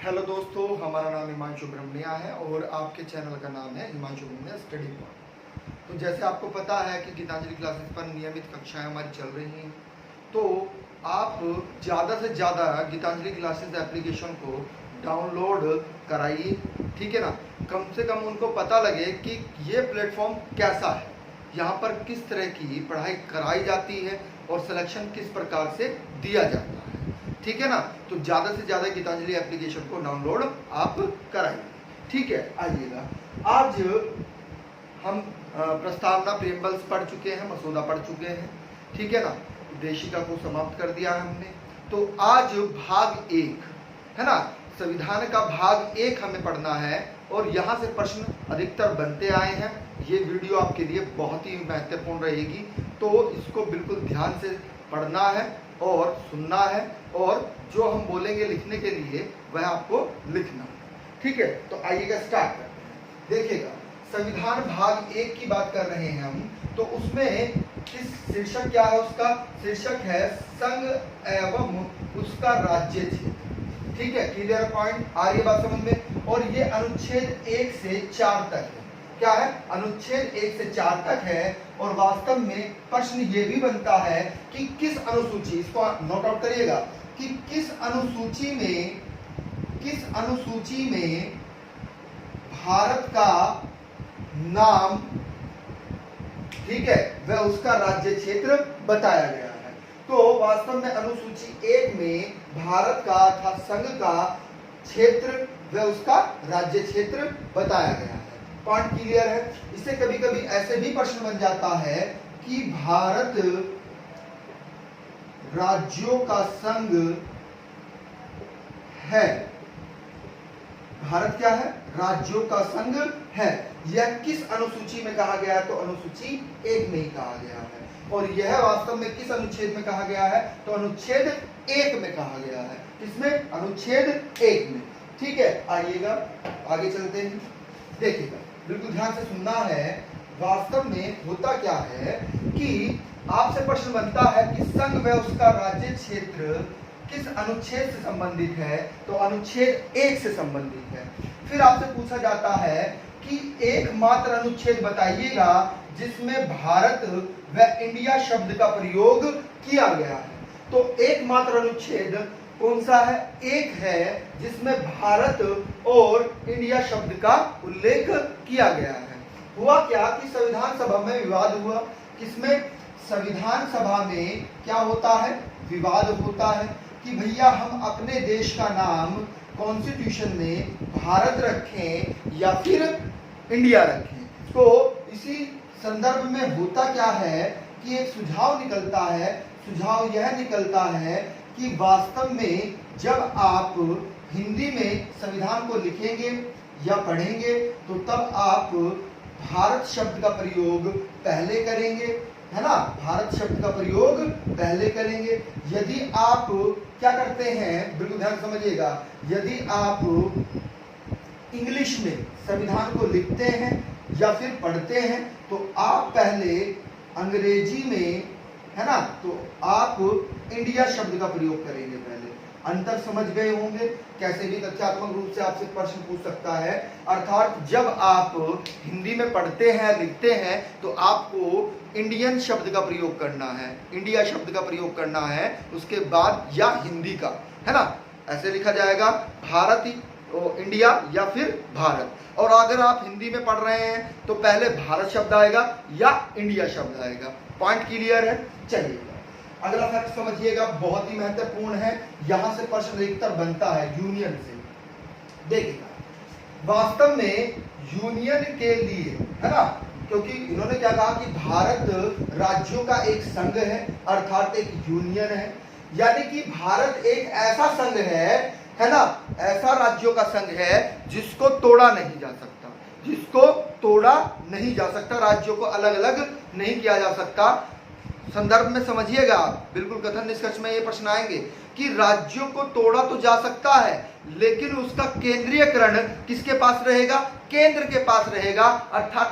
Hello दोस्तों, हमारा नाम हिमांशु ब्रह्मण्या है और आपके चैनल का नाम है हिमांशु ब्रह्मण्या स्टडी पॉइंट। तो जैसे आपको पता है कि गीतांजलि क्लासेस पर नियमित कक्षाएं हमारी चल रही हैं, तो आप ज़्यादा से ज़्यादा गीतांजलि क्लासेस एप्लीकेशन को डाउनलोड कराइए, ठीक है ना। कम से कम उनको पता लगे कि ये प्लेटफॉर्म कैसा है, यहाँ पर किस तरह की पढ़ाई कराई जाती है और सिलेक्शन किस प्रकार से दिया जाता है, ठीक है ना। तो ज़्यादा से ज़्यादा गीतांजलि एप्लीकेशन को डाउनलोड आप कराइए, ठीक है। आइएगा, आज हम प्रस्तावना प्रेम्बल्स पढ़ चुके हैं, मसौदा पढ़ चुके हैं, ठीक है ना। उद्देशिका को समाप्त कर दिया है हमने। तो आज भाग 1 है ना, संविधान का भाग 1 हमें पढ़ना है और यहाँ से प्रश्न अधिकतर बनते आए हैं। ये वीडियो आपके लिए बहुत ही महत्वपूर्ण रहेगी, तो इसको बिल्कुल ध्यान से पढ़ना है और सुनना है, और जो हम बोलेंगे लिखने के लिए वह आपको लिखना है, ठीक है। तो आइएगा, स्टार्ट करते हैं। देखिएगा, संविधान भाग 1 की बात कर रहे हैं हम, तो उसमें किस शीर्षक क्या है, उसका शीर्षक है संघ एवं उसका राज्य क्षेत्र, ठीक है। क्लियर पॉइंट, आ रही है बात समझ में। और ये अनुच्छेद 1 से 4 तक है। क्या है? अनुच्छेद 1 से 4 तक है। और वास्तव में प्रश्न ये भी बनता है कि किस अनुसूची, इसको नोट आउट करिएगा, कि किस अनुसूची में भारत का नाम, ठीक है, वह उसका राज्य क्षेत्र बताया गया है। तो वास्तव में अनुसूची 1 में भारत का अर्थात संघ का क्षेत्र वह उसका राज्य क्षेत्र बताया गया है। पॉइंट क्लियर है। इससे कभी कभी ऐसे भी प्रश्न बन जाता है कि भारत राज्यों का संघ है। भारत क्या है? राज्यों का संघ है। यह किस अनुसूची में कहा गया है? तो अनुसूची 1 में ही कहा गया है। और यह वास्तव में किस अनुच्छेद में कहा गया है? तो अनुच्छेद 1 में कहा गया है। किसमें? अनुच्छेद 1 में, ठीक है। आइएगा, आगे चलते हैं। देखिएगा, बिल्कुल ध्यान से सुनना है। वास्तव में होता क्या है कि आपसे प्रश्न बनता है कि संघ व उसका राज्य क्षेत्र किस अनुच्छेद से संबंधित है? तो अनुच्छेद 1 से संबंधित है। फिर आपसे पूछा जाता है कि एकमात्र अनुच्छेद बताइएगा जिसमें भारत व इंडिया शब्द का प्रयोग किया गया है। तो एकमात्र अनुच्छेद कौन सा है? एक है जिसमें भारत और इंडिया शब्द का उल्लेख किया गया है। हुआ क्या कि संविधान सभा में विवाद हुआ। किसमें? संविधान सभा में क्या होता है? विवाद होता है कि भैया हम अपने देश का नाम कॉन्स्टिट्यूशन में भारत रखें या फिर इंडिया रखें। तो इसी संदर्भ में होता क्या है कि एक सुझाव निकलता है। सुझाव यह निकलता है कि वास्तव में जब आप हिंदी में संविधान को लिखेंगे या पढ़ेंगे तो तब आप भारत शब्द का प्रयोग पहले करेंगे, है ना। भारत शब्द का प्रयोग पहले करेंगे। यदि आप क्या करते हैं, बिल्कुल ध्यान समझिएगा, यदि आप इंग्लिश में संविधान को लिखते हैं या फिर पढ़ते हैं तो आप पहले अंग्रेजी में, है ना, तो आप इंडिया शब्द का प्रयोग करेंगे पहले। अंतर समझ गए होंगे। कैसे भी तथ्यात्मक रूप से आपसे प्रश्न पूछ सकता है। अर्थात जब आप हिंदी में पढ़ते हैं, लिखते हैं, तो आपको इंडियन शब्द का प्रयोग करना है, इंडिया शब्द का प्रयोग करना है उसके बाद, या हिंदी का, है ना। ऐसे लिखा जाएगा भारत, इंडिया या फिर भारत। और अगर आप हिंदी में पढ़ रहे हैं तो पहले भारत शब्द आएगा या इंडिया शब्द आएगा। पॉइंट क्लियर है। चलिए अगला फैक्ट समझिएगा, बहुत ही महत्वपूर्ण है। यहां से प्रश्न अधिकतर बनता है यूनियन से। देखिएगा, वास्तव में यूनियन के लिए, है ना, क्योंकि इन्होंने क्या कहा कि भारत राज्यों का एक संघ है, अर्थात एक यूनियन है। यानी कि भारत एक ऐसा संघ है ना, ऐसा राज्यों का संघ है जिसको तोड़ा नहीं जा सकता, जिसको तोड़ा नहीं जा सकता, राज्यों को अलग अलग नहीं किया जा सकता। संदर्भ में समझिएगा, बिल्कुल कथन निष्कर्ष में ये प्रश्न आएंगे कि राज्यों को तोड़ा तो जा सकता है, लेकिन उसका केंद्रीयकरण किसके पास रहेगा? केंद्र के पास रहेगा। अर्थात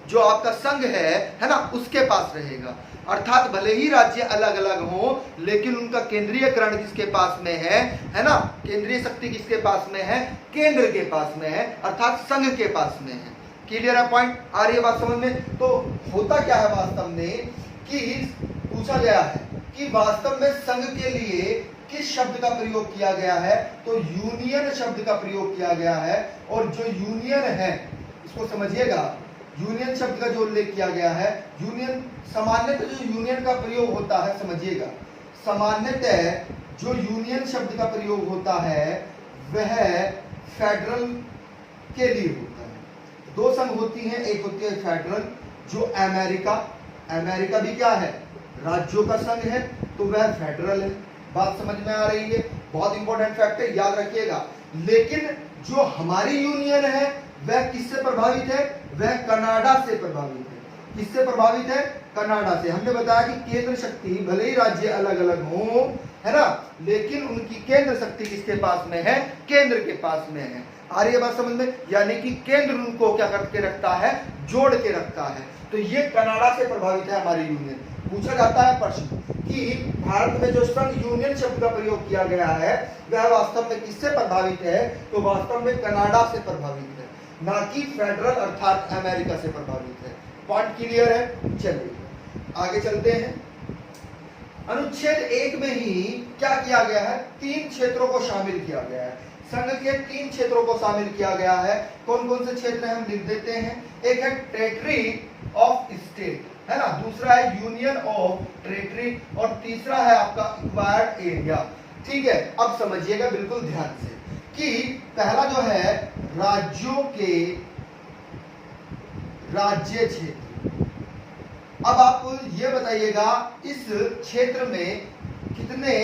जो आपका संघ है ना, उसके पास रहेगा। अर्थात भले ही राज्य अलग अलग हो, लेकिन उनका केंद्रीयकरण किसके पास में है ना, केंद्रीय शक्ति किसके पास में है, केंद्र के पास में है, अर्थात संघ के पास में है। क्लियर है पॉइंट, आ रही है बात समझ में। तो होता क्या है वास्तव में कि पूछा गया है कि वास्तव में संघ के लिए किस शब्द का प्रयोग किया गया है, तो यूनियन शब्द का प्रयोग किया गया है। और जो यूनियन है, इसको समझिएगा, यूनियन शब्द का जो उल्लेख किया गया है, यूनियन सामान्यतः जो यूनियन का प्रयोग होता है, समझिएगा, सामान्यतः जो यूनियन शब्द का प्रयोग होता है वह फेडरल के लिए होता है। दो संघ होती हैं, एक होती है फेडरल, जो अमेरिका भी क्या है, राज्यों का संघ है, तो वह फेडरल है। बात समझ में आ रही है, बहुत इंपॉर्टेंट फैक्ट है, याद रखिएगा। लेकिन जो हमारी यूनियन है वह किससे प्रभावित है, वह कनाडा से प्रभावित है। किससे प्रभावित है, कनाडा से। हमने बताया कि केंद्र शक्ति भले ही राज्य अलग अलग हो, है ना, लेकिन उनकी केंद्र शक्ति किसके पास में है, केंद्र के पास में है। आ रही है बात समझ में, यानी कि केंद्र उनको क्या करके रखता है, जोड़ के रखता है। तो ये कनाडा से प्रभावित है हमारी यूनियन। पूछा जाता है प्रश्न कि भारत में जो संघ यूनियन शब्द का प्रयोग किया गया है वह वास्तव में किससे प्रभावित है, तो वास्तव में कनाडा से प्रभावित है, ना कि फेडरल अर्थात अमेरिका से प्रभावित है। पॉइंट क्लियर है। चलिए आगे चलते हैं। अनुच्छेद 1 में ही क्या किया गया है, 3 क्षेत्रों को शामिल किया गया है। संघ के 3 क्षेत्रों को शामिल किया गया है। कौन कौन से क्षेत्र हैं हम लिख देते हैं। एक है टेरिटरी ऑफ स्टेट, है ना, दूसरा है यूनियन ऑफ टेरिटरी, और तीसरा है आपका एक्वायर्ड एरिया। ठीक है, अब समझिएगा बिल्कुल ध्यान से कि पहला जो है राज्यों के राज्य क्षेत्र। अब आप ये बताइएगा इस क्षेत्र में कितने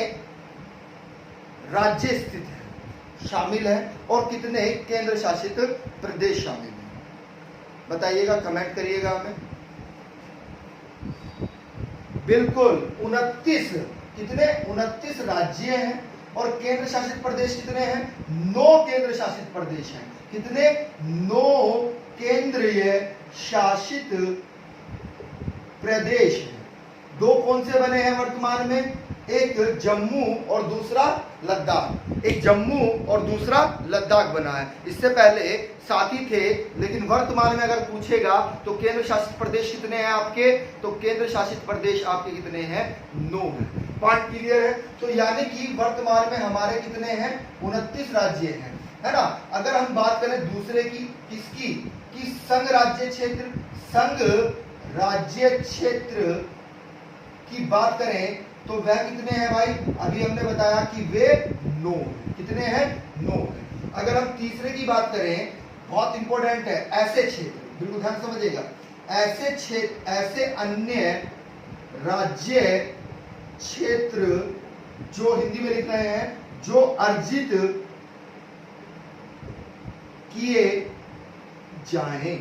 राज्य स्थित हैं, शामिल है, और कितने केंद्र शासित प्रदेश शामिल हैं, बताइएगा, कमेंट करिएगा हमें। बिल्कुल 29, कितने 29 राज्य हैं, और केंद्र शासित प्रदेश कितने हैं, 9 केंद्र शासित प्रदेश हैं। कितने, 9 केंद्रीय शासित प्रदेश हैं। 2 कौन से बने हैं वर्तमान में, एक जम्मू और दूसरा लद्दाख। एक जम्मू और दूसरा लद्दाख बना है। इससे पहले साथी थे, लेकिन वर्तमान में अगर पूछेगा तो केंद्र शासित प्रदेश कितने हैं आपके, तो केंद्र शासित प्रदेश आपके कितने हैं, 9 हैं। पॉइंट क्लियर है। तो यानी कि वर्तमान में हमारे कितने हैं, 29 राज्य हैं, है ना। अगर हम बात करें दूसरे की, किसकी, कि संघ राज्य क्षेत्र, संघ राज्य क्षेत्र की बात करें तो वह कितने हैं भाई, अभी हमने बताया कि वे 9, कितने हैं, 9 हैं। अगर हम तीसरे की बात करें, बहुत इंपॉर्टेंट है, ऐसे क्षेत्र, बिल्कुल ध्यान समझिएगा, ऐसे क्षेत्र, ऐसे अन्य राज्य क्षेत्र जो हिंदी में लिख रहे हैं, जो अर्जित किए जाएं।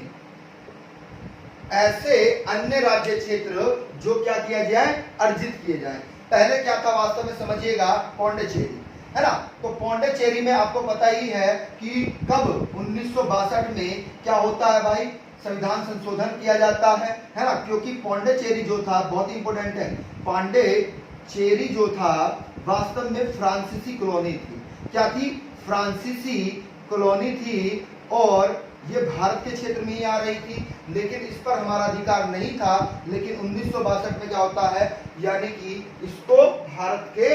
ऐसे अन्य राज्य क्षेत्र जो क्या किया जाए, अर्जित किए जाए। पहले क्या था वास्तव में समझिएगा, पौंडीचेरी, है ना। तो पौंडीचेरी में आपको पता ही है कि कब 1962 में क्या होता है भाई, संविधान संशोधन किया जाता है ना। क्योंकि पौंडीचेरी जो था, बहुत इंपॉर्टेंट है, पौंडीचेरी जो था वास्तव में फ्रांसीसी कॉलोनी थी। क्या थी, फ्रांसीसी कॉलोनी थी, और ये भारत के क्षेत्र में ही आ रही थी, लेकिन इस पर हमारा अधिकार नहीं था। लेकिन 1962 में क्या होता है, यानी कि इसको भारत के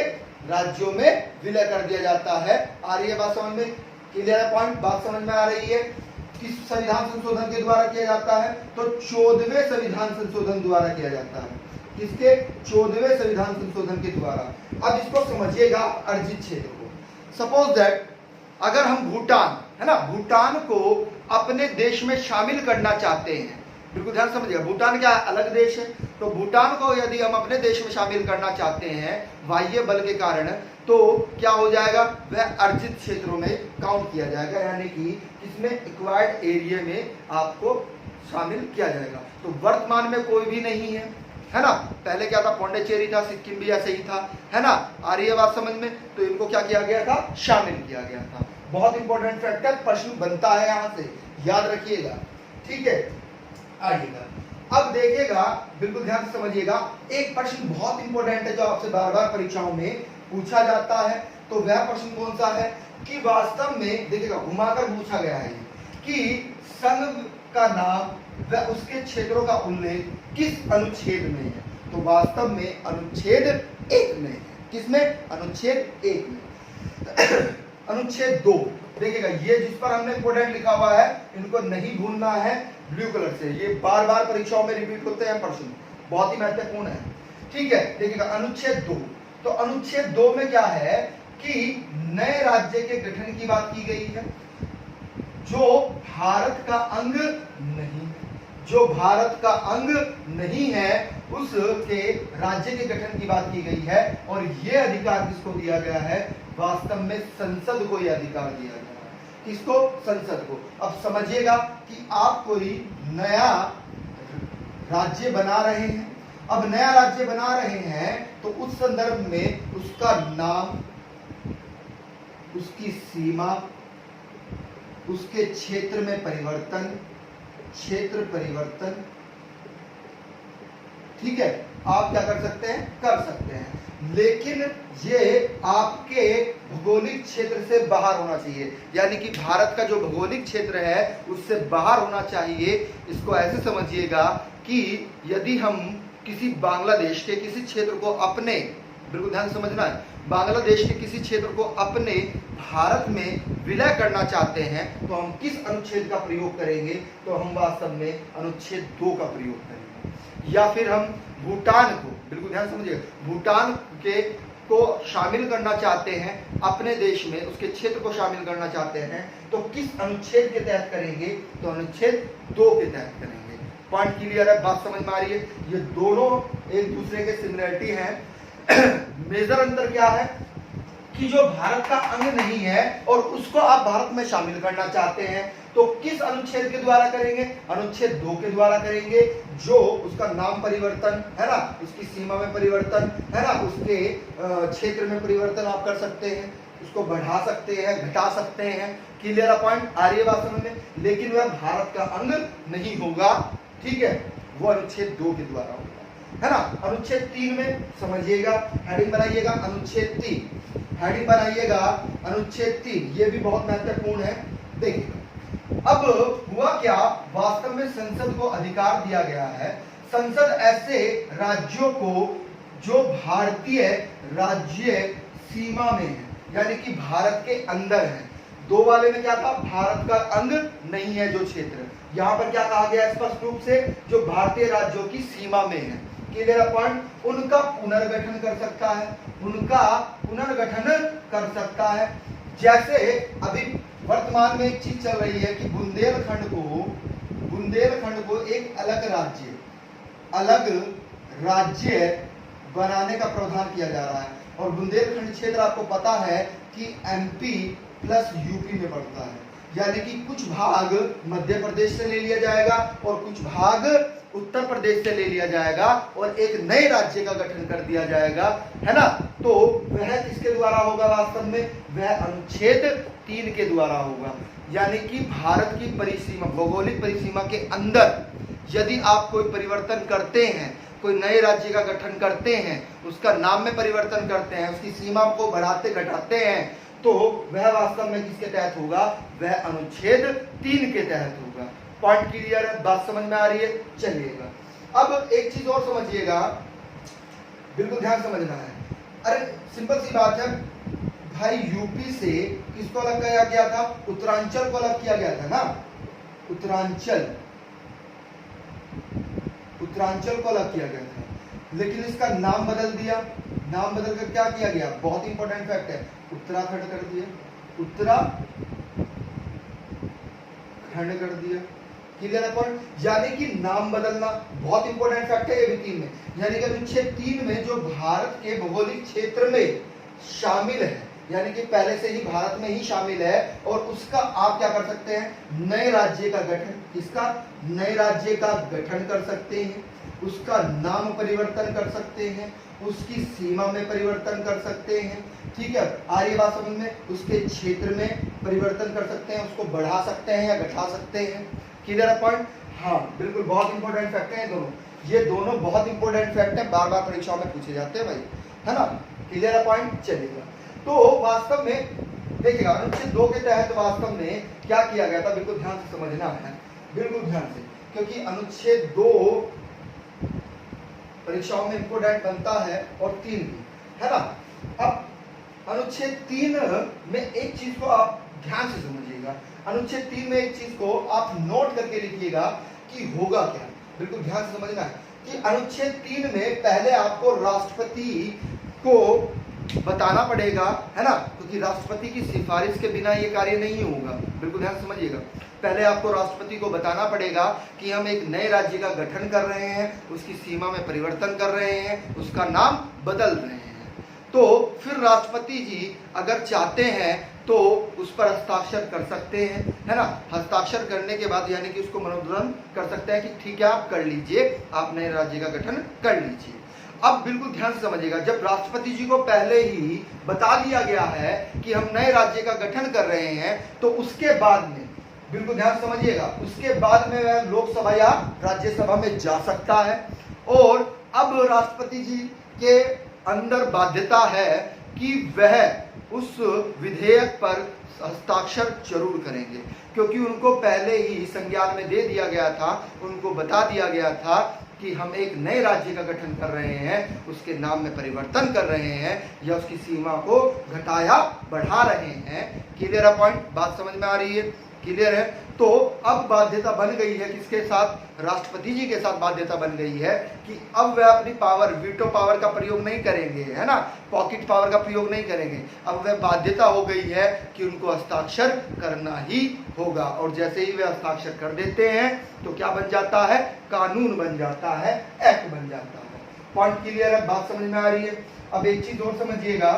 राज्यों में विलय कर दिया जाता है। आ रही है बात समझ में, क्लियर है पॉइंट, बात समझ में आ रही है। किस संविधान संशोधन के द्वारा किया जाता है, तो 14वें संविधान संशोधन द्वारा किया जाता है। किसके, 14वें संविधान संशोधन के द्वारा। अब इसको समझिएगा, अर्जित क्षेत्र को। सपोज दैट अगर हम भूटान, है ना, भूटान को अपने देश में शामिल करना चाहते हैं, बिल्कुल ध्यान समझिएगा, भूटान क्या अलग देश है, तो भूटान को यदि हम अपने देश में शामिल करना चाहते हैं बाह्य बल के कारण, तो क्या हो जाएगा, वह अर्जित क्षेत्रों में काउंट किया जाएगा, यानी कि इसमें एक्वायर्ड एरिया में आपको शामिल किया जाएगा। तो वर्तमान में कोई भी नहीं है ना। पहले क्या था, पौंडीचेरी था, सिक्किम भी ऐसे ही था, है ना। आ रही है बात समझ में, तो इनको क्या किया गया था, शामिल किया गया था। बहुत इंपॉर्टेंट फैक्टर, प्रश्न बनता है यहां से, याद रखिएगा, ठीक है। आइएगा, अब देखिएगा, बिल्कुल ध्यान से समझिएगा, एक प्रश्न बहुत इंपॉर्टेंट है जो आपसे बार बार परीक्षाओं में पूछा जाता है। तो वह प्रश्न कौन सा है कि वास्तव में देखिएगा, घुमाकर पूछा गया है कि संघ का नाम व उसके क्षेत्रों का उल्लेख किस अनुच्छेद में है। तो वास्तव में अनुच्छेद 1 में है। किसमें? अनुच्छेद 1 में। अनुच्छेद 2 देखिएगा, ये जिस पर हमने इंपोर्टेंट लिखा हुआ है इनको नहीं भूलना है, ब्लू कलर से, ये बार बार परीक्षाओं में रिपीट होते हैं प्रश्न, बहुत ही महत्वपूर्ण है। ठीक है, देखिएगा अनुच्छेद 2, तो अनुच्छेद 2 में क्या है कि नए राज्य के गठन की बात की गई है जो भारत का अंग नहीं है, जो भारत का अंग नहीं है उसके राज्य के गठन की बात की गई है। और यह अधिकार किसको दिया गया है? वास्तव में संसद को यह अधिकार दिया गया है। किसको? संसद को। अब समझिएगा कि आप कोई नया राज्य बना रहे हैं, अब नया राज्य बना रहे हैं तो उस संदर्भ में उसका नाम, उसकी सीमा, उसके क्षेत्र में परिवर्तन, क्षेत्र परिवर्तन, ठीक है, आप क्या कर सकते हैं? कर सकते हैं, लेकिन ये आपके भौगोलिक क्षेत्र से बाहर होना चाहिए, यानी कि भारत का जो भौगोलिक क्षेत्र है उससे बाहर होना चाहिए। इसको ऐसे समझिएगा कि यदि हम किसी बांग्लादेश के किसी क्षेत्र को अपने, बिल्कुल ध्यान समझना है, बांग्लादेश के किसी क्षेत्र को अपने भारत में विलय करना चाहते हैं तो हम किस अनुच्छेद का प्रयोग करेंगे? तो हम वास्तव में अनुच्छेद 2 का प्रयोग करेंगे। या फिर हम भूटान को, बिल्कुल ध्यान समझिए, भूटान के को शामिल करना चाहते हैं अपने देश में, उसके क्षेत्र को शामिल करना चाहते हैं तो किस अनुच्छेद के तहत करेंगे? तो अनुच्छेद 2 के तहत करेंगे। पॉइंट क्लियर है? बात समझ में आ रही है? ये दोनों एक दूसरे के सिमिलरिटी हैं। मेजर अंतर क्या है कि जो भारत का अंग नहीं है और उसको आप भारत में शामिल करना चाहते हैं तो किस अनुच्छेद के द्वारा करेंगे? अनुच्छेद 2 के द्वारा करेंगे, जो उसका नाम परिवर्तन है ना, उसकी सीमा में परिवर्तन है ना, उसके क्षेत्र में परिवर्तन आप कर सकते हैं, उसको बढ़ा सकते हैं, घटा सकते हैं। Clear point? आ रही है बात समझ में? लेकिन वह भारत का अंग नहीं होगा, ठीक है, वो अनुच्छेद 2 के द्वारा होगा, है ना। अनुच्छेद 3 में समझिएगा, हेडिंग बनाइएगा अनुच्छेद 3, हेडिंग बनाइएगा अनुच्छेद 3, ये भी बहुत महत्वपूर्ण है। देखिएगा अब हुआ क्या, वास्तव में संसद को अधिकार दिया गया है। संसद ऐसे राज्यों को जो भारतीय राज्य सीमा में है, यानी कि भारत के अंदर है। 2 वाले में क्या था? भारत का अंग नहीं है जो क्षेत्र, यहाँ पर क्या कहा गया स्पष्ट रूप से? जो भारतीय राज्यों की सीमा में है। Clear point? उनका पुनर्गठन कर सकता है, उनका पुनर्गठन कर सकता है। जैसे अभी वर्तमान में एक चीज चल रही है कि बुंदेलखंड को एक अलग राज्य बनाने का प्रावधान किया जा रहा है। और बुंदेलखंड क्षेत्र आपको पता है कि एमपी प्लस यूपी में पड़ता है, यानी कि कुछ भाग मध्य प्रदेश से ले लिया जाएगा और कुछ भाग उत्तर प्रदेश से ले लिया जाएगा और एक नए राज्य का गठन कर दिया जाएगा, है ना। तो वह किसके द्वारा होगा? वास्तव में वह अनुच्छेद 3 के द्वारा होगा। यानी कि भारत की परिसीमा, भौगोलिक परिसीमा के अंदर यदि आप कोई परिवर्तन करते हैं, कोई नए राज्य का गठन करते हैं, उसका नाम में परिवर्तन करते हैं, उसकी सीमा को बढ़ाते घटाते हैं, तो वह वास्तव में किसके तहत होगा? वह अनुच्छेद 3 के तहत होगा। पॉइंट क्लियर है? बात समझ में आ रही है? चलिएगा अब एक चीज और समझिएगा, बिल्कुल ध्यान समझना है। अरे सिंपल सी बात है भाई, यूपी से किसको अलग किया गया था? उत्तरांचल को अलग किया गया था ना, उत्तरांचल को अलग किया गया था, लेकिन इसका नाम बदल दिया। नाम बदल कर क्या किया गया? बहुत इंपॉर्टेंट फैक्ट है, उत्तराखंड कर दिया, उत्तराखंड कर दिया। क्लियर है? यानी कि नाम बदलना बहुत इंपॉर्टेंट फैक्ट है ये भी 3 में। यानी कि अनुच्छेद 3 में जो भारत के भौगोलिक क्षेत्र में शामिल है, यानी कि पहले से ही भारत में ही शामिल है, और उसका आप क्या कर सकते हैं? नए राज्य का गठन, इसका नए राज्य का गठन कर सकते हैं, उसका नाम परिवर्तन कर सकते हैं, उसकी सीमा में परिवर्तन कर सकते हैं, ठीक है, आर्य बात समझ में, उसके क्षेत्र में परिवर्तन कर सकते हैं, उसको बढ़ा सकते हैं या घटा सकते हैं। Clear point? हाँ बिल्कुल, बहुत इंपॉर्टेंट फैक्ट है दोनों, ये दोनों बहुत इंपॉर्टेंट फैक्ट है, बार बार परीक्षाओं में पूछे जाते हैं भाई, है ना। क्लियर है पॉइंट, चलेगा। तो वास्तव में देखिएगा अनुच्छेद 2 के तहत वास्तव में क्या किया गया था, बिल्कुल ध्यान से समझना है, बिल्कुल ध्यान से, क्योंकि अनुच्छेद 2 परीक्षाओं में इंपॉर्टेंट बनता है और 3 भी, है ना। अब अनुच्छेद 3 में एक चीज को आप ध्यान से समझिएगा, अनुच्छेद 3 में एक चीज को आप नोट करके लिखिएगा कि होगा क्या, बिल्कुल ध्यान से समझना है कि अनुच्छेद 3 में पहले आपको राष्ट्रपति को बताना पड़ेगा, है ना, क्योंकि राष्ट्रपति की सिफारिश के बिना ये कार्य नहीं होगा, बिल्कुल ध्यान से समझिएगा। पहले आपको राष्ट्रपति को बताना पड़ेगा कि हम एक नए राज्य का गठन कर रहे हैं, उसकी सीमा में परिवर्तन कर रहे हैं, उसका नाम बदल रहे हैं। तो फिर राष्ट्रपति जी अगर चाहते हैं तो उस पर हस्ताक्षर कर सकते हैं, है ना। हस्ताक्षर करने के बाद यानी कि उसको मनोदन कर सकते हैं कि ठीक है आप कर लीजिए, आप नए राज्य का गठन कर लीजिए। अब बिल्कुल ध्यान से समझिएगा, जब राष्ट्रपति जी को पहले ही बता दिया गया है कि हम नए राज्य का गठन कर रहे हैं, तो उसके बाद में बिल्कुल ध्यान समझिएगा, उसके बाद में वह लोकसभा या राज्यसभा में जा सकता है। और अब राष्ट्रपति जी के अंदर बाध्यता है कि वह उस विधेयक पर हस्ताक्षर जरूर करेंगे, क्योंकि उनको पहले ही संज्ञान में दे दिया गया था, उनको बता दिया गया था कि हम एक नए राज्य का गठन कर रहे हैं, उसके नाम में परिवर्तन कर रहे हैं या उसकी सीमा को घटाया बढ़ा रहे हैं। क्लियर है पॉइंट, बात समझ में आ रही है, क्लियर है। तो अब बाध्यता बन गई है किसके साथ, राष्ट्रपति जी के साथ बाध्यता बन गई है कि अब वह अपनी पावर, वीटो पावर का प्रयोग नहीं करेंगे, है ना, पॉकेट पावर का प्रयोग नहीं करेंगे। अब वह बाध्यता हो गई है कि उनको हस्ताक्षर करना ही होगा, और जैसे ही वे हस्ताक्षर कर देते हैं तो क्या बन जाता है, कानून बन जाता है, एक्ट बन जाता है। पॉइंट क्लियर है, बात समझ में आ रही है। अब एक चीज और समझिएगा,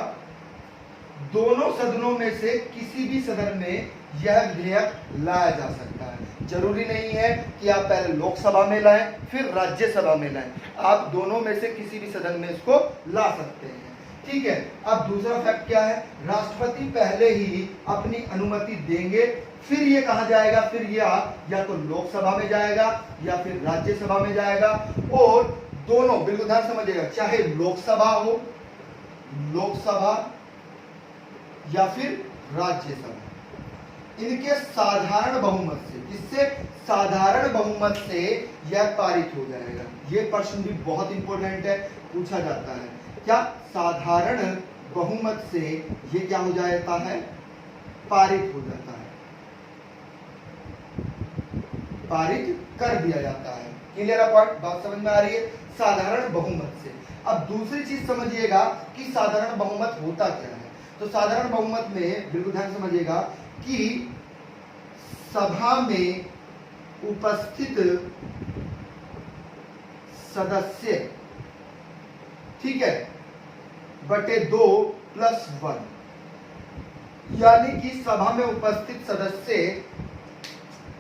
दोनों सदनों में से किसी भी सदन में यह विधेयक लाया जा सकता है। जरूरी नहीं है कि आप पहले लोकसभा में लाएं फिर राज्यसभा में लाएं, आप दोनों में से किसी भी सदन में इसको ला सकते हैं, ठीक है। अब दूसरा फैक्ट क्या है, राष्ट्रपति पहले ही अपनी अनुमति देंगे, फिर ये कहा जाएगा, फिर या तो लोकसभा में जाएगा या फिर राज्यसभा में जाएगा। और दोनों बिल्कुल ध्यान समझिएगा, चाहे लोकसभा हो, लोकसभा या फिर राज्यसभा, इनके साधारण बहुमत से, इससे साधारण बहुमत से यह पारित हो जाएगा। यह प्रश्न भी बहुत इंपॉर्टेंट है, पूछा जाता है, क्या साधारण बहुमत से ये क्या हो जाता है, पारित हो जाता है, पारित कर दिया जाता है। क्लियर है पॉइंट, बात समझ में आ रही है, साधारण बहुमत से। अब दूसरी चीज समझिएगा कि साधारण बहुमत होता क्या है। तो साधारण बहुमत में बिल्कुल ध्यान समझिएगा कि सभा में उपस्थित सदस्य, ठीक है, बटे 2 + 1, यानी कि सभा में उपस्थित सदस्य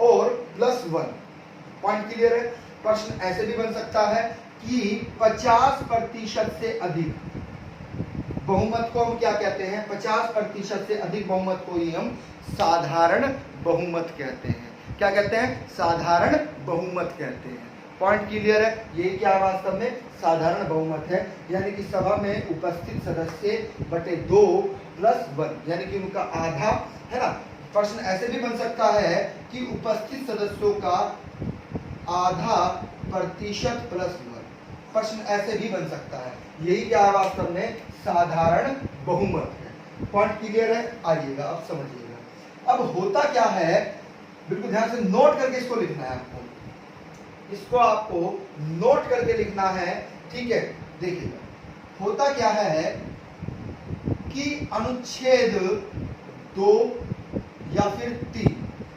और +1। पॉइंट क्लियर है। प्रश्न ऐसे भी बन सकता है कि 50% से अधिक बहुमत को हम क्या कहते हैं, 50% से अधिक बहुमत को ही हम साधारण बहुमत कहते हैं। क्या कहते हैं, साधारण बहुमत कहते हैं। पॉइंट क्लियर है, ये क्या वास्तव में साधारण बहुमत है, यानी कि सभा में उपस्थित सदस्य बटे 2 + 1, यानी कि उनका आधा, है ना। प्रश्न ऐसे भी बन सकता है कि उपस्थित सदस्यों का आधा प्रतिशत + 1, प्रश्न ऐसे भी बन सकता है। यही क्या है वास्तव में साधारण बहुमत है। पॉइंट क्लियर है, आइएगा अब समझिएगा। अब होता क्या है, बिल्कुल ध्यान से नोट करके इसको लिखना है आपको, इसको आपको नोट करके लिखना है, ठीक है। देखिएगा होता क्या है कि अनुच्छेद 2 या फिर 3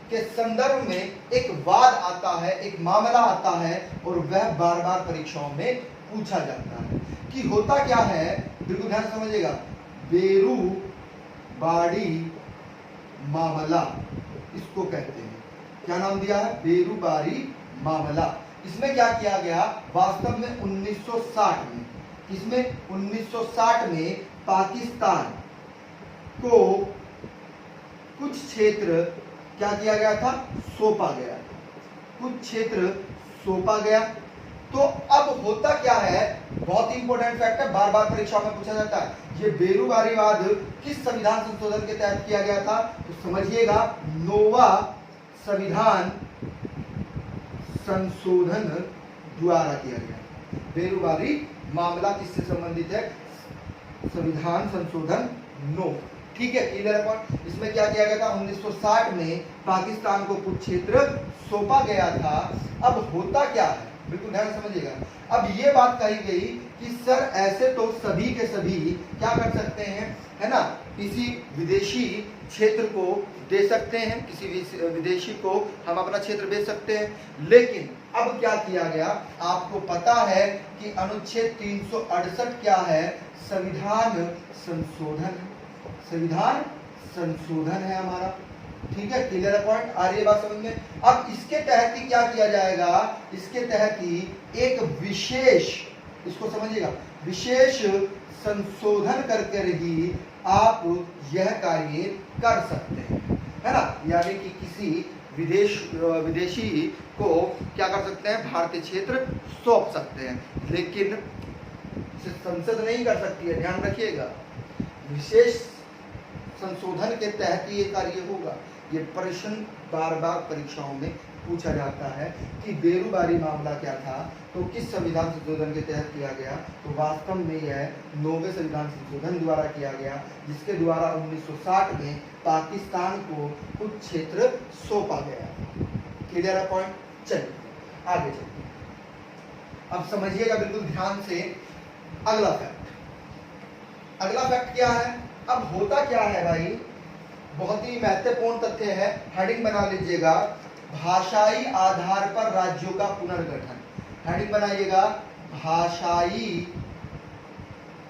के संदर्भ में एक वाद आता है, एक मामला आता है, और वह बार बार परीक्षाओं में पूछा जाता है कि होता क्या है। बिल्कुल ध्यान समझिएगा, बेरुबाड़ी मामला इसको कहते हैं। क्या नाम दिया है, बेरुबाड़ी मामला। इसमें क्या किया गया, वास्तव में 1960 में, इसमें 1960 में पाकिस्तान को कुछ क्षेत्र क्या किया गया था, सौंपा गया था। कुछ क्षेत्र सौंपा गया। तो अब होता क्या है, बहुत ही इंपॉर्टेंट फैक्ट है, बार बार परीक्षाओं में पूछा जाता है, ये बेरूवारीवाद किस संविधान संशोधन के तहत किया गया था? तो समझिएगा, नोवा संविधान संशोधन द्वारा किया गया। बेरूवारी मामला किससे संबंधित है? संविधान संशोधन नो, ठीक है, क्लियर है पॉइंट। इसमें क्या किया गया था? 1960 में पाकिस्तान को कुछ क्षेत्र सौंपा गया था। अब होता क्या है, बिल्कुल ध्यान से समझिएगा। अब ये बात कही गई कि सर ऐसे तो सभी के सभी क्या कर सकते हैं, है ना, किसी विदेशी क्षेत्र को दे सकते हैं, किसी विदेशी को हम अपना क्षेत्र बेच सकते हैं। लेकिन अब क्या किया गया, आपको पता है कि अनुच्छेद 368 क्या है? संविधान संशोधन, संविधान संशोधन है हमारा, ठीक है, क्लियर है पॉइंट, आ रही है बात समझ में। अब इसके तहत ही क्या किया जाएगा? इसके तहत ही एक विशेष, इसको समझिएगा, विशेष संशोधन करके ही आप यह कार्य कर सकते हैं, है ना, यानी कि किसी विदेशी को क्या कर सकते हैं? भारतीय क्षेत्र सौंप सकते हैं, लेकिन संसद नहीं कर सकती है, ध्यान रखिएगा। विशेष संशोधन के तहत ये कार्य होगा। ये प्रश्न बार बार परीक्षाओं में पूछा जाता है कि बेरूवारी मामला क्या था, तो किस संविधान संशोधन के तहत किया गया? तो वास्तव में यह 9वें संविधान संशोधन द्वारा किया गया, जिसके द्वारा 1960 में पाकिस्तान को कुछ क्षेत्र सौंपा गया। क्लियर है पॉइंट? चलिए आगे चलिए, अब समझिएगा बिल्कुल ध्यान से। अगला फैक्ट, अगला फैक्ट क्या है? अब होता क्या है भाई, बहुत ही महत्वपूर्ण तथ्य है, हेडिंग बना लीजिएगा, भाषाई आधार पर राज्यों का पुनर्गठन। हेडिंग बनाइएगा, भाषाई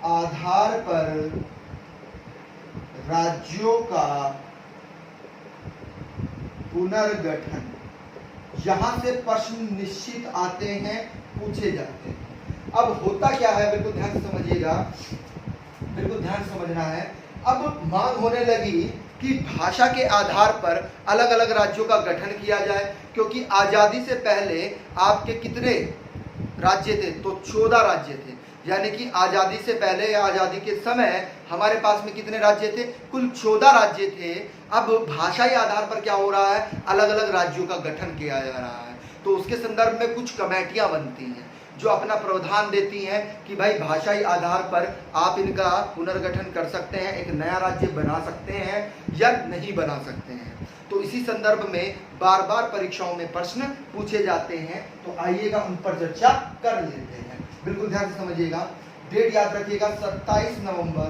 आधार पर राज्यों का पुनर्गठन। यहां से प्रश्न निश्चित आते हैं, पूछे जाते हैं। अब होता क्या है, बिल्कुल ध्यान से समझिएगा, बिल्कुल ध्यान समझना है। अब मांग होने लगी कि भाषा के आधार पर अलग अलग राज्यों का गठन किया जाए, क्योंकि आजादी से पहले आपके कितने राज्य थे? तो 14 राज्य थे, यानी कि आजादी से पहले या आजादी के समय हमारे पास में कितने राज्य थे? कुल 14 राज्य थे। अब भाषाई आधार पर क्या हो रहा है? अलग अलग राज्यों का गठन किया जा रहा है। तो उसके संदर्भ में कुछ कमेटियां बनती हैं जो अपना प्रावधान देती हैं कि भाई भाषाई आधार पर आप इनका पुनर्गठन कर सकते हैं, एक नया राज्य बना सकते हैं या नहीं बना सकते हैं। तो इसी संदर्भ में बार बार परीक्षाओं में प्रश्न पूछे जाते हैं, तो आइएगा उन पर चर्चा कर लेते हैं। बिल्कुल ध्यान से समझिएगा, डेट याद रखिएगा, 27 नवंबर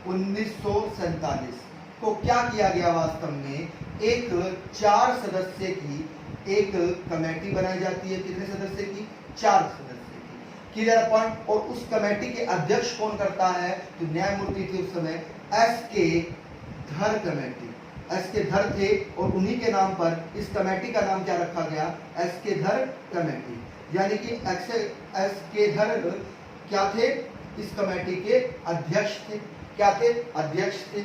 1947 को क्या किया गया? वास्तव में एक 4 सदस्य की एक कमेटी बनाई जाती है। कितने सदस्य की? 4 सदस्य की। Clear point. और उस कमेटी के अध्यक्ष कौन करता है? तो न्यायमूर्ति थे उस समय एस.के. धर कमेटी, एस.के. धर थे, और उन्हीं के नाम पर इस कमेटी का नाम क्या रखा गया? एस.के. धर कमेटी, यानी कि एस.के. धर क्या थे? इस कमेटी के अध्यक्ष थे। क्या थे? अध्यक्ष थे।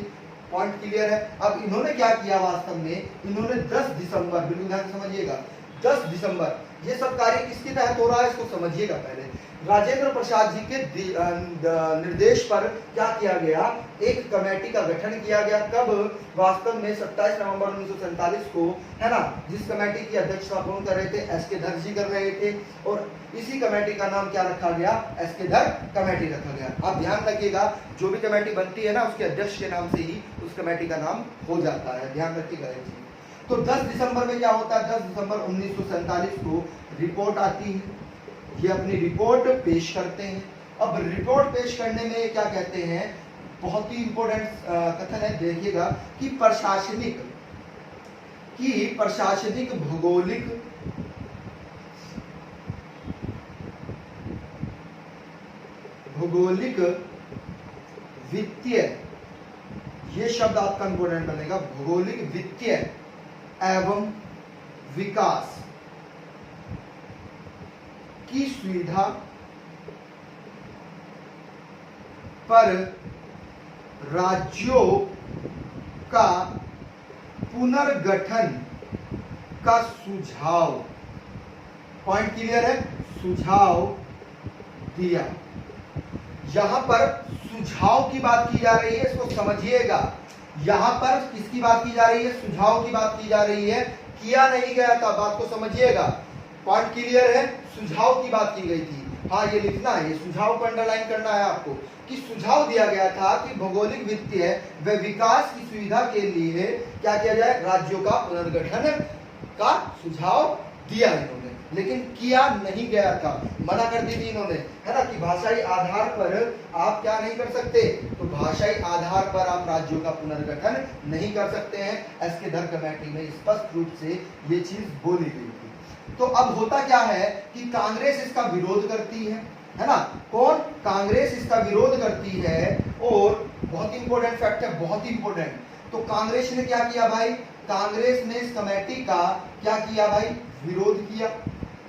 पॉइंट क्लियर है। अब इन्होंने क्या किया? वास्तव में इन्होंने 10 दिसंबर, बिल्कुल ध्यान समझिएगा, 10 दिसंबर, ये सब कार्य किसके तहत हो रहा है इसको समझिएगा। पहले राजेंद्र प्रसाद जी के निर्देश पर क्या किया गया? एक कमेटी का गठन किया गया। कब? वास्तव में 27 नवंबर 1947 को, है ना, जिस कमेटी की अध्यक्षता कौन कर रहे थे? एस.के. धर जी कर रहे थे, और इसी कमेटी का नाम क्या रखा गया? एस.के. धर कमेटी रखा गया। आप ध्यान रखिएगा, जो भी कमेटी बनती है ना, उसके अध्यक्ष के नाम से ही उस कमेटी का नाम हो जाता है, ध्यान रखिएगा। तो 10 दिसंबर में क्या होता है? 10 दिसंबर 1947 को रिपोर्ट आती है, ये अपनी रिपोर्ट पेश करते हैं। अब रिपोर्ट पेश करने में क्या कहते हैं? बहुत ही इंपॉर्टेंट कथन है, देखिएगा कि प्रशासनिक भौगोलिक वित्तीय, ये शब्द आपका इंपॉर्टेंट बनेगा, भौगोलिक वित्तीय एवं विकास की सुविधा पर राज्यों का पुनर्गठन आपका सुझाव, पॉइंट क्लियर है, सुझाव दिया। यहां पर सुझाव की बात की जा रही है, इसको समझिएगा। यहां पर किसकी बात की जा रही है, सुझाव की बात की जा रही है, किया नहीं गया था, बात को समझिएगा। पॉइंट क्लियर है, सुझाव की बात की गई थी। हाँ, ये लिखना है, ये सुझाव को अंडरलाइन करना है आपको कि सुझाव दिया गया था कि भौगोलिक वित्तीय व विकास की सुविधा के लिए क्या किया जाए, राज्यों का पुनर्गठन का सुझाव दिया इन्होंने, लेकिन किया नहीं गया था, मना कर दी थी इन्होंने, है ना, कि भाषाई आधार पर आप क्या नहीं कर सकते, तो भाषाई आधार पर आप राज्यों का पुनर्गठन नहीं कर सकते हैं। एसके धर कमेटी में स्पष्ट रूप से ये चीज बोली गई थी। तो अब होता क्या है कि कांग्रेस इसका विरोध करती है ना, कौन, कांग्रेस इसका विरोध करती है। और बहुत इंपॉर्टेंट फैक्ट है, बहुत इंपॉर्टेंट, तो कांग्रेस ने क्या किया भाई, कांग्रेस ने इस कमेटी का क्या किया भाई, विरोध किया।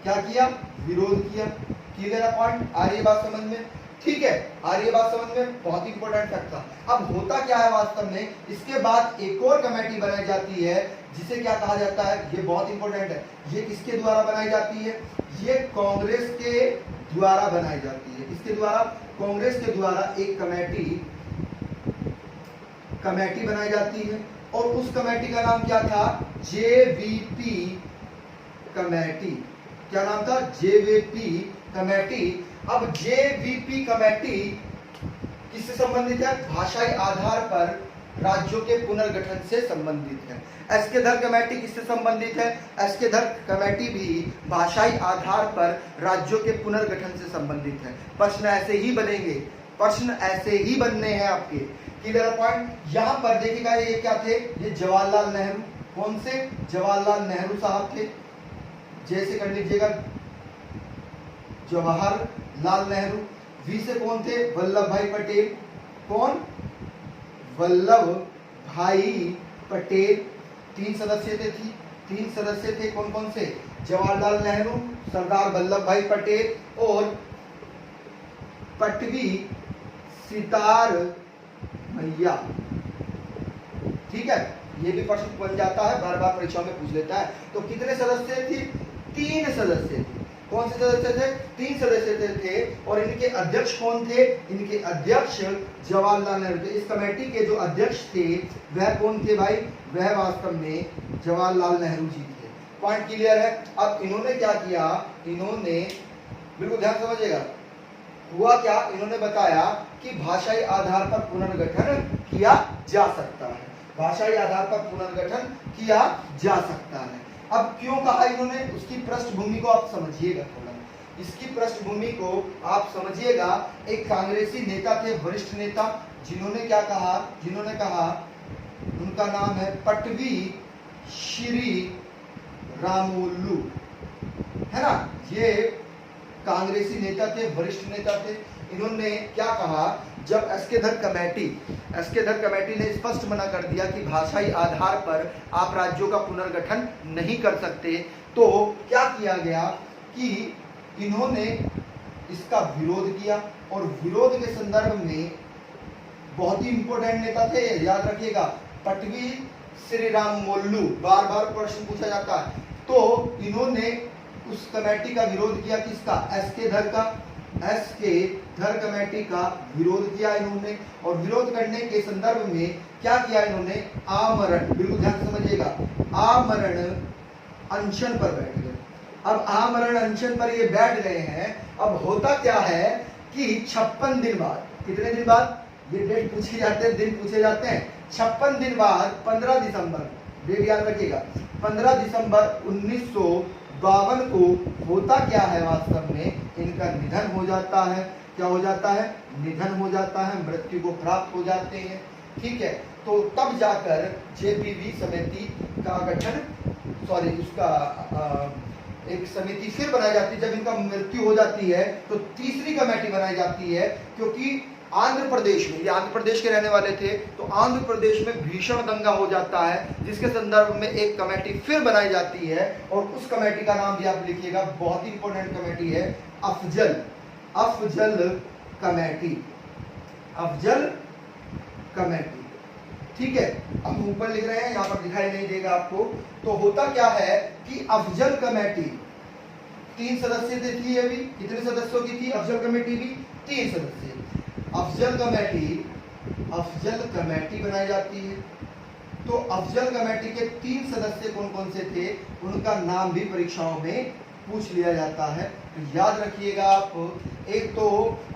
क्या किया, विरोध किया। क्लियर है पॉइंट, आ रही है बात समझ में, ठीक है, आ रही है बात समझ में, बहुत इंपॉर्टेंट फैक्ट था। अब होता क्या है वास्तव में, इसके बाद एक और कमेटी बनाई जाती है जिसे क्या कहा जाता है, ये बहुत इंपॉर्टेंट है, ये किसके द्वारा बनाई जाती है, ये कांग्रेस के द्वारा बनाई जाती है। किसके द्वारा, कांग्रेस के द्वारा एक कमेटी बनाई जाती है, और उस कमेटी का नाम क्या था, जेवीपी कमेटी। क्या नाम था, जेवीपी कमेटी। अब जेवीपी कमेटी किससे संबंधित है, भाषाई आधार पर राज्यों के पुनर्गठन से संबंधित है। एसके धर कमेटी किससे संबंधित है, एसके धर कमेटी भी भाषाई आधार पर राज्यों के पुनर्गठन से संबंधित है। प्रश्न ऐसे ही बनेंगे, प्रश्न ऐसे ही बनने हैं आपके। क्लियर पॉइंट, यहां पर देखिएगा, ये क्या थे, ये जवाहरलाल नेहरू, कौन से, जवाहरलाल नेहरू साहब थे, जैसे कर लीजिएगा, जवाहरलाल नेहरू। वी से कौन थे, वल्लभ भाई पटेल, कौन, वल्लभ भाई पटेल। तीन सदस्य थे, तीन सदस्य थे, कौन कौन से, जवाहरलाल नेहरू, सरदार वल्लभ भाई पटेल और पटवी सितार मैया। ठीक है, ये भी प्रश्न बन जाता है, बार बार परीक्षाओं में पूछ लेता है। तो कितने सदस्य थे, तीन सदस्य थे। कौन से सदस्य थे, तीन सदस्य थे, और इनके अध्यक्ष कौन थे, इनके अध्यक्ष जवाहरलाल नेहरू थे। इस कमेटी के जो अध्यक्ष थे वह कौन थे भाई, वह वास्तव में जवाहरलाल नेहरू जी थे। पॉइंट क्लियर है। अब इन्होंने क्या किया, इन्होंने, बिल्कुल ध्यान समझिएगा, हुआ क्या, इन्होंने बताया कि भाषाई आधार पर पुनर्गठन किया जा सकता है, भाषाई आधार पर पुनर्गठन किया जा सकता है। अब क्यों कहा इन्होंने, उसकी पृष्ठभूमि को आप समझिएगा थोड़ा, इसकी पृष्ठभूमि को आप समझिएगा। एक कांग्रेसी नेता थे, वरिष्ठ नेता, जिन्होंने क्या कहा, जिन्होंने कहा, उनका नाम है पटवी श्री रामुलु, है ना, ये कांग्रेसी नेता थे, वरिष्ठ नेता थे। इन्होंने क्या कहा, जब एसके धर कमेटी ने स्पष्ट मना कर दिया कि भाषाई आधार पर आप राज्यों का पुनर्गठन नहीं कर सकते, तो क्या किया गया कि इन्होंने इसका विरोध किया। और विरोध के संदर्भ में बहुत ही इंपॉर्टेंट नेता थे, याद रखिएगा, पटवी श्री रामुलु, बार बार प्रश्न पूछा जाता है। तो इन्होंने उस कमेटी का विरोध किया, किसका, एसके धर का, एसके धर कमेटी का विरोध किया इन्होंने। और विरोध करने के संदर्भ में क्या किया इन्होंने, आमरण, बिल्कुल ध्यान से समझिएगा, आमरण अनशन पर बैठ गए। अब आमरण अनशन पर ये बैठ गए हैं। अब होता क्या है कि 56 दिन बाद, कितने दिन बाद, ये डेट पूछे जाते हैं, दिन पूछे जाते हैं, 56 दिन बाद 15 दिसंबर, डेट याद रखिएगा, 15 दिसंबर 1952 को होता क्या है, वास्तव में इनका निधन हो जाता है। क्या हो जाता है, निधन हो जाता है, मृत्यु को प्राप्त हो जाते हैं। ठीक है, तो तब जाकर जेपीवी समिति का गठन, सॉरी, उसका एक समिति फिर बनाई जाती है। जब इनका मृत्यु हो जाती है तो तीसरी कमेटी बनाई जाती है, क्योंकि आंध्र प्रदेश में, ये आंध्र प्रदेश के रहने वाले थे, तो आंध्र प्रदेश में भीषण दंगा हो जाता है, जिसके संदर्भ में एक कमेटी फिर बनाई जाती है। और उस कमेटी का नाम भी आप लिखिएगा, बहुत ही इंपॉर्टेंट कमेटी है, अफजल कमेटी, अफजल कमेटी। ठीक है, अब हम ऊपर लिख रहे हैं, यहाँ पर दिखाई नहीं देगा आपको। तो होता क्या है कि अफजल कमेटी 3 सदस्य थी, अभी कितने सदस्यों की थी अफजल कमेटी भी? 3 सदस्य। अफजल कमेटी बनाई जाती है। तो अफजल कमेटी के 3 सदस्य कौन कौन से थे, उनका नाम भी परीक्षाओं में पूछ लिया जाता है। तो याद रखिएगा आप, एक तो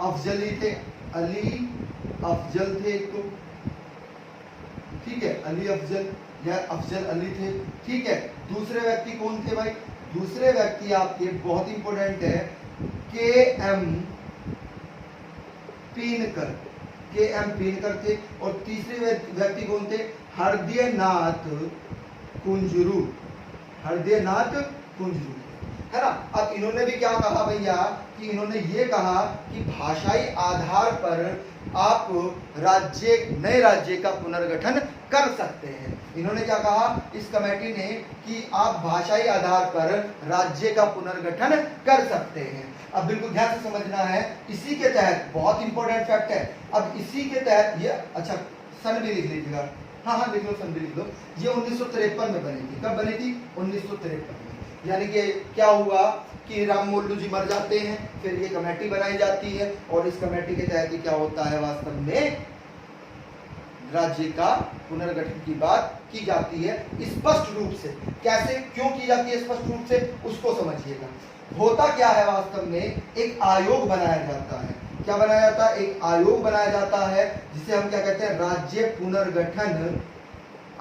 अफजली थे, अली अफजल थे एक तो, ठीक है, अली अफजल या अफजल अली थे, ठीक है। दूसरे व्यक्ति कौन थे भाई? दूसरे व्यक्ति आपके बहुत इंपॉर्टेंट है, के एम पीनकर थे। और तीसरे व्यक्ति कौन थे? हृदयनाथ कुंजरू है ना। अब इन्होंने भी क्या कहा भैया कि इन्होंने ये कहा कि भाषाई आधार पर आप नए राज्य का पुनर्गठन कर सकते हैं। इन्होंने क्या कहा इस कमेटी ने कि आप भाषाई आधार पर राज्य का पुनर्गठन कर सकते हैं। अब बिल्कुल ध्यान से समझना है, इसी के तहत बहुत इंपॉर्टेंट फैक्ट है। अब इसी के तहत ये, अच्छा सन भी लिख लीजिएगा, हाँ लिख लो, सन भी लिख लो। ये 1953 में बनी थी। कब बनी थी? 1953 में। यानी कि क्या हुआ कि राम मोल्लू जी मर जाते हैं, फिर ये कमेटी बनाई जाती है और इस कमेटी के तहत क्या होता है, वास्तव में राज्य का पुनर्गठन की बात की जाती है स्पष्ट रूप से। कैसे, क्यों की जाती है स्पष्ट रूप से, उसको समझिएगा। होता क्या है, वास्तव में एक आयोग बनाया जाता है। क्या बनाया जाता है? एक आयोग बनाया जाता है, जिसे हम क्या कहते हैं, राज्य पुनर्गठन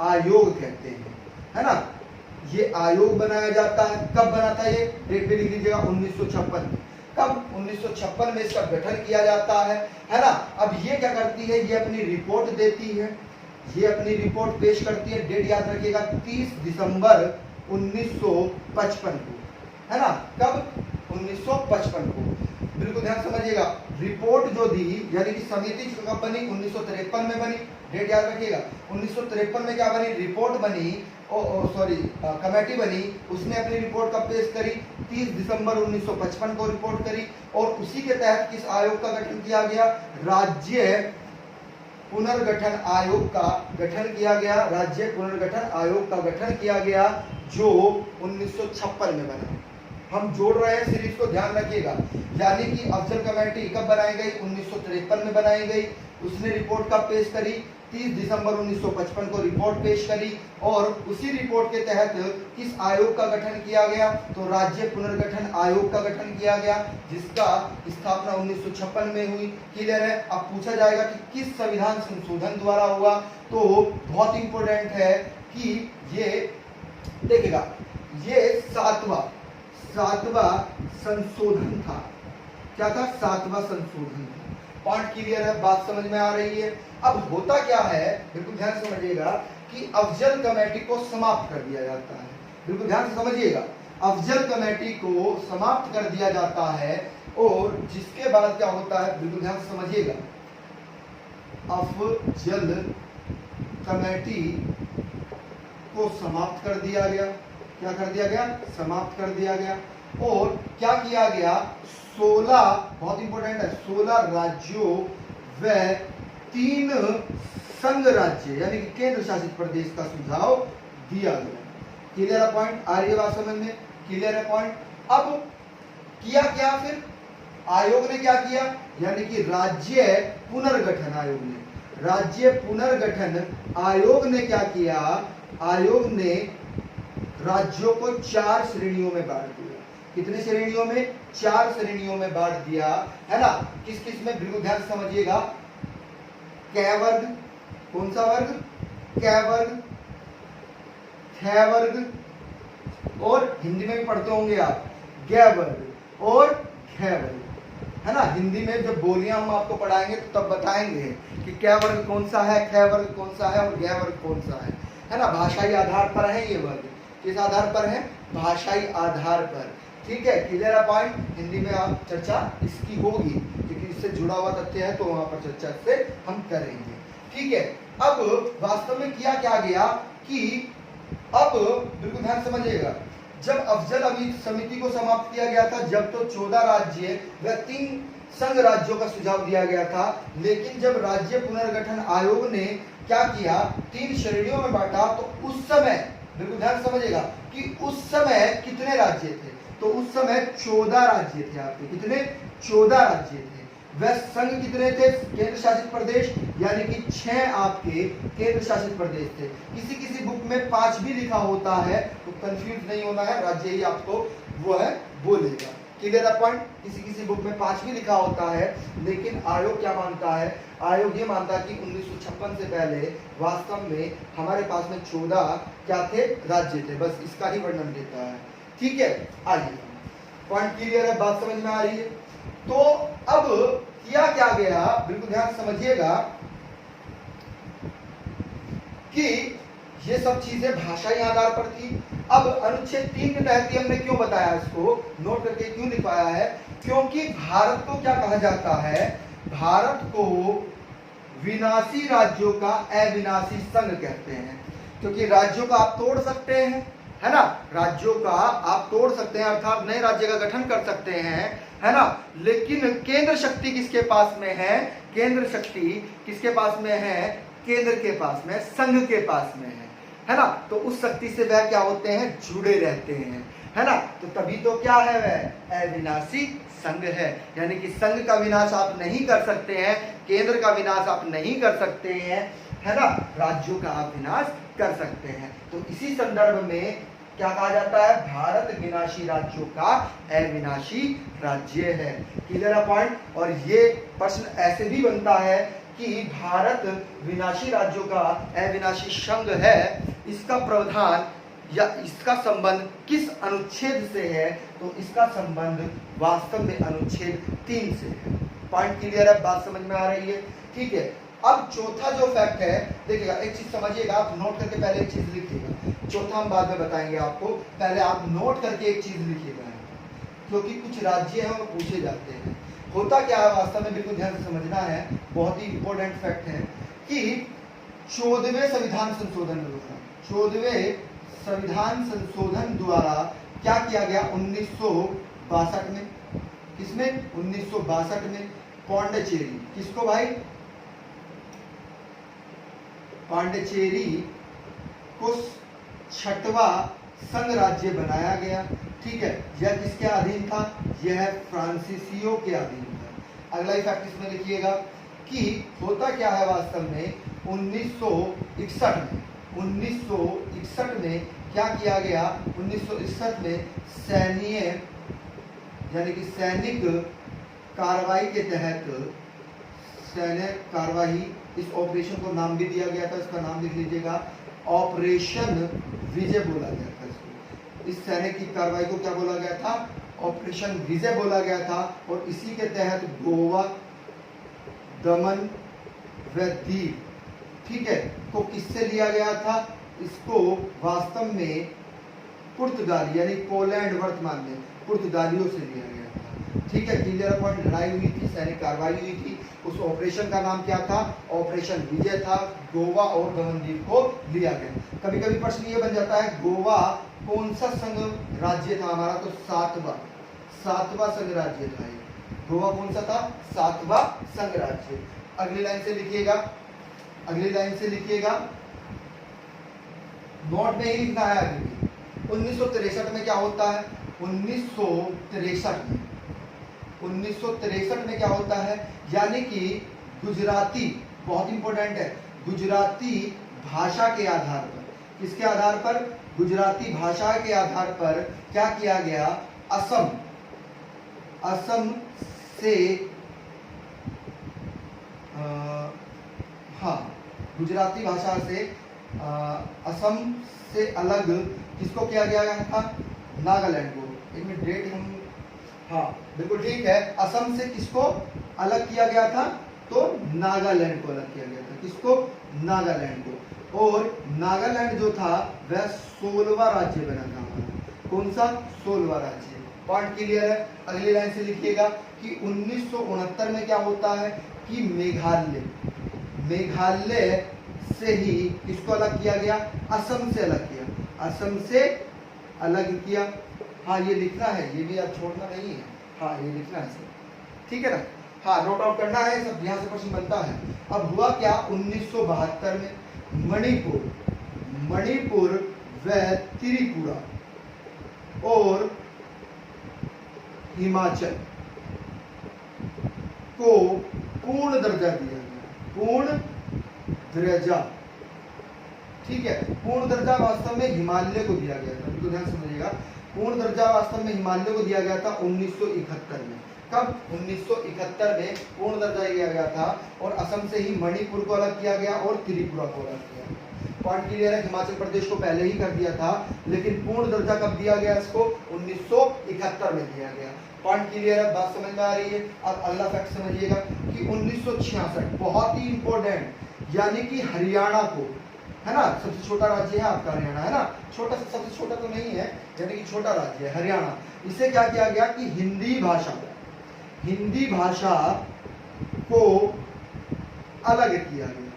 आयोग कहते हैं, है ना। ये आयोग बनाया जाता है। कब बना था ये? डेट भी लिख लीजिएगा, 1956 में। कब? 1956 में इसका गठन किया जाता है ना। अब ये क्या करती है, ये अपनी रिपोर्ट देती है, ये अपनी रिपोर्ट पेश करती है। डेट याद रखिएगा, 30 दिसंबर 1955 को, है ना। कब? 1955 को। बिल्कुल ध्यान समझिएगा। रिपोर्ट जो दी, यानी कि समिति कब बनी? 1953 में बनी। डेट याद रखिएगा, 1953 में क्या बनी? रिपोर्ट बनी, कमेटी बनी। उसने अपनी रिपोर्ट कब पेश करी? 30 दिसंबर 1955 को रिपोर्ट करी। और उसी के तहत किस आयोग का गठन किया गया? राज्य पुनर्गठन आयोग का गठन किया गया। राज्य पुनर्गठन आयोग का गठन किया गया, जो 1956 में बना। हम जोड़ रहे हैं सीरीज को, ध्यान रखिएगा। यानी कि अफजल कमेटी कब बनाई गई? 1953 में बनाई गई। उसने रिपोर्ट कब पेश करी? 30 दिसंबर 1955 को रिपोर्ट पेश करी। और उसी रिपोर्ट के तहत किस आयोग का गठन किया गया? तो राज्य पुनर्गठन आयोग का गठन किया गया, जिसका स्थापना 1956 में हुई। क्लियर है। अब पूछा जाएगा कि किस संविधान संशोधन द्वारा हुआ, तो बहुत इंपॉर्टेंट है कि ये देखिएगा, ये सातवां संशोधन था। क्या था? 7वां संशोधन था। पॉइंट क्लियर है, बात समझ में आ रही है। अब होता क्या है, बिल्कुल ध्यान से समझिएगा, कि अफजल कमेटी को समाप्त कर दिया जाता है। बिल्कुल ध्यान से समझिएगा, अफजल कमेटी को समाप्त कर दिया जाता है। और जिसके बाद क्या होता है, बिल्कुल ध्यान से समझिएगा, अफजल कमेटी को समाप्त कर दिया गया। क्या कर दिया गया? समाप्त कर दिया गया। और क्या किया गया? 16, बहुत इंपॉर्टेंट है, 16 राज्यों व 3 संघ राज्य यानी कि केंद्र शासित प्रदेश का सुझाव दिया गया। क्लियर है पॉइंट? आ रही है बात समझ में? क्लियर है पॉइंट? अब किया क्या फिर? आयोग ने क्या किया? यानी कि राज्य पुनर्गठन आयोग ने क्या किया? आयोग ने राज्यों को 4 श्रेणियों में बांट दिया। कितने श्रेणियों में? 4 श्रेणियों में बांट दिया, है ना। किस किस में? बिल्कुल ध्यान समझिएगा। कै वर्ग, कौन सा वर्ग? कै वर्ग, खे वर्ग, और हिंदी में भी पढ़ते होंगे आप, गै वर्ग और घै वर्ग, है ना। हिंदी में जब बोलियां हम आपको पढ़ाएंगे तो तब बताएंगे कि कै वर्ग कौन सा है, खे वर्ग कौन सा है और गै वर्ग कौन सा है ना। भाषाई आधार पर है ये वर्ग। किस आधार पर है? भाषाई आधार पर। ठीक है, क्लियर है पॉइंट? हिंदी में आप चर्चा इसकी होगी, क्योंकि इससे जुड़ा हुआ तथ्य है, तो वहां पर चर्चा से हम करेंगे। ठीक है। अब वास्तव में किया क्या गया कि अब बिल्कुल ध्यान समझिएगा, जब अफजल समिति को समाप्त किया गया था, जब तो 14 राज्य व 3 संघ राज्यों का सुझाव दिया गया था। लेकिन जब राज्य पुनर्गठन आयोग ने क्या किया, 3 श्रेणियों में बांटा। तो उस समय बिल्कुल ध्यान समझिएगा कि उस समय कितने राज्य थे, तो उस समय 14 राज्य थे आपके। कितने? 14 राज्य थे। वह संघ कितने थे, केंद्र शासित प्रदेश, यानी कि 6 आपके केंद्र शासित प्रदेश थे। किसी किसी बुक में 5 भी लिखा होता है, तो कंफ्यूज नहीं होना है, राज्य ही आपको वो है बोलेगा। क्लियर है पॉइंट? किसी किसी बुक में 5 भी लिखा होता है, लेकिन आयोग क्या मानता है, आयोग ये मानता है कि 1956 से पहले वास्तव में हमारे पास में 14 क्या थे, राज्य थे। बस इसका ही वर्णन देता है। ठीक है, आइए, पॉइंट क्लियर है, बात समझ में आ रही है। तो अब किया क्या गया, बिल्कुल ध्यान समझिएगा कि ये सब चीजें भाषाई आधार पर थी। अब अनुच्छेद 3 के तहत हमने क्यों बताया, इसको नोट करके क्यों लिखवाया है, क्योंकि भारत को क्या कहा जाता है, भारत को विनाशी राज्यों का अविनाशी संघ कहते हैं। क्योंकि राज्यों का आप तोड़ सकते हैं, है ना, राज्यों का आप तोड़ सकते हैं, अर्थात नए राज्य का गठन कर सकते हैं, है ना, लेकिन केंद्र शक्ति किसके पास में है, केंद्र शक्ति किसके पास में है, केंद्र के पास में, संघ के पास में है ना। तो उस शक्ति से वह क्या होते हैं, जुड़े रहते हैं, है ना। तो तभी तो क्या है, वह अविनाशी संघ है। यानी कि संघ का विनाश आप नहीं कर सकते हैं, केंद्र का विनाश आप नहीं कर सकते हैं, है ना, राज्यों का आप विनाश कर सकते हैं। तो इसी संदर्भ में क्या कहा जाता है, भारत विनाशी राज्यों का अविनाशी राज्य है। क्लियर है पॉइंट? और ये प्रश्न ऐसे भी बनता है कि भारत विनाशी राज्यों का अविनाशी संघ है, इसका प्रावधान या इसका संबंध किस अनुच्छेद से है, तो इसका संबंध वास्तव में अनुच्छेद 3 से है। पॉइंट क्लियर है, बात समझ में आ रही है? ठीक है। अब चौथा जो फैक्ट है, देखिएगा, एक चीज समझिएगा, आप नोट करके पहले एक चीज लिखिएगा, चौथा हम बाद में बताएंगे आपको, पहले आप नोट करके एक चीज लिखिएगा, क्योंकि कुछ राज्य हैं वो पूछे जाते हैं। होता क्या है वास्तव में, बिल्कुल ध्यान से समझना है, बहुत ही इंपॉर्टेंट फैक्ट है कि 14वें संविधान संशोधन द्वारा, 14वें संविधान संशोधन द्वारा क्या किया गया 1962 में, किसमें, 1962 में, पांडिचेरी, किसको भाई, पांडिचेरी को 6वां संघ राज्य बनाया गया। ठीक है, यह किसके अधीन था, यह फ्रांसीसियों के अधीन था। अगला ही फैक्ट इसमें लिखिएगा कि होता क्या है वास्तव में, 1961 में क्या किया गया, 1961 में सैन्य यानी कि सैनिक कार्रवाई के तहत, सैन्य कार्रवाई, इस ऑपरेशन को नाम भी दिया गया था, इसका नाम लिख लीजिएगा, ऑपरेशन विजय बोला गया था इसको। इस सैनिक की कार्रवाई को क्या बोला गया था, ऑपरेशन विजय बोला गया था। और इसी के तहत गोवा, दमन व दीव, ठीक है, को किससे लिया गया था, इसको वास्तव में पुर्तगाली यानी पोलैंड वर्तमान में पुर्तगालियों से लिया गया था। ठीक है, क्लियर पॉइंट, लड़ाई हुई थी, सैनिक कार्रवाई हुई थी, उस ऑपरेशन का नाम क्या था, ऑपरेशन विजय था। गोवा और दमनदीव को लिया गया। कभी कभी प्रश्न ये बन जाता है, गोवा कौन सा संघ राज्य था हमारा, तो 7वां संघ राज्य था ये। गोवा कौन सा था, 7वां संघ राज्य। अगली लाइन से लिखिएगा, अगली लाइन से लिखिएगा, नोट में ही लिखना है अगली। 1963 में क्या होता है, 1963 में क्या होता है, यानी कि गुजराती, बहुत इंपॉर्टेंट है, गुजराती भाषा के आधार पर, किसके आधार पर, गुजराती भाषा के आधार पर क्या किया गया, असम से गुजराती भाषा से असम से अलग किसको किया गया था, नागालैंड को। एक मिनट, डेट हम, बिल्कुल ठीक है, असम से किसको अलग किया गया था, तो नागालैंड को अलग किया गया था, किसको, नागालैंड को। और नागालैंड जो था वह 16वां राज्य बना था हमारा, कौन सा, 16वां राज्य। पॉइंट क्लियर है। अगली लाइन से लिखिएगा कि 1969 में क्या होता है कि मेघालय से ही किसको अलग किया गया, असम से अलग किया, असम से अलग किया। ये लिखना है, ये भी आप छोड़ना नहीं है, ये लिखना है सर, ठीक है ना। हाँ नोट आउट करना है, सब यहाँ से प्रश्न बनता है। अब हुआ क्या, 1972 में मणिपुर व त्रिपुरा और हिमाचल को पूर्ण दर्जा दिया गया, पूर्ण दर्जा, ठीक है। पूर्ण दर्जा वास्तव में हिमालय को दिया गया था, तो ध्यान समझिएगा, पूर्ण दर्जा वास्तव में हिमालय को दिया गया था 1971 में। कब, 1971 में पूर्ण दर्जा दिया गया था, और असम से ही मणिपुर को अलग किया गया और त्रिपुरा को अलग किया गया। पॉइंट क्लियर है, हिमाचल प्रदेश को पहले ही कर दिया था, लेकिन पूर्ण दर्जा कब दिया गया इसको, 1971 में दिया गया। पॉइंट क्लियर है, बात समझ में आ रही है। अब अगला फैक्ट समझिएगा कि 1966, बहुत ही इंपॉर्टेंट, यानी कि हरियाणा को, है ना, सबसे छोटा राज्य है आपका हरियाणा, है ना, छोटा, सबसे छोटा तो नहीं है, यानी कि छोटा राज्य है हरियाणा। इसे क्या किया गया कि हिंदी भाषा को अलग किया गया,